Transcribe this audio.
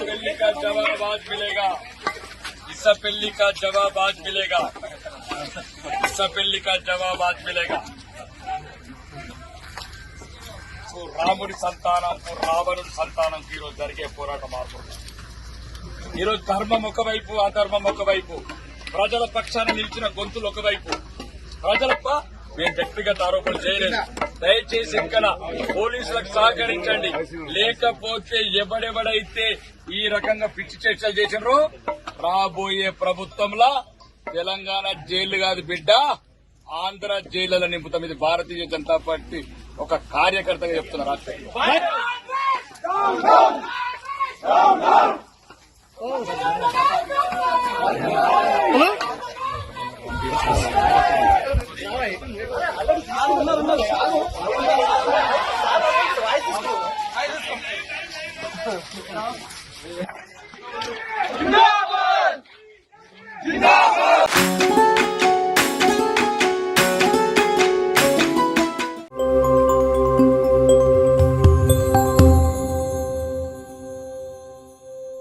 पेल्ली का जवाब आज मिलेगा, इस पेल्ली का जवाब आज मिलेगा, इस पेल्ली का जवाब आज मिलेगा। రాముడి సంతానంకు రావణుడి సంతానంకు ఈరోజు జరిగే పోరాట మార్పు. ఈరోజు ధర్మం ఒకవైపు, అధర్మం ఒకవైపు, ప్రజల పక్షాన నిలిచిన గొంతులు ఒకవైపు. ప్రజలప మేము వ్యక్తిగత ఆరోపణ చేయలేదు. దయచేసి ఇక్కడ పోలీసులకు సహకరించండి. లేకపోతే ఎవడెవడైతే ఈ రకంగా పిచ్చి చర్చలు చేసినారో రాబోయే ప్రభుత్వంలో తెలంగాణ జైలు కాదు బిడ్డ, ఆంధ్ర జైళ్లలో నింపుతాం. ఇది భారతీయ జనతా పార్టీ ఒక కార్యకర్తగా చెప్తున్న రాష్ట్రంలో.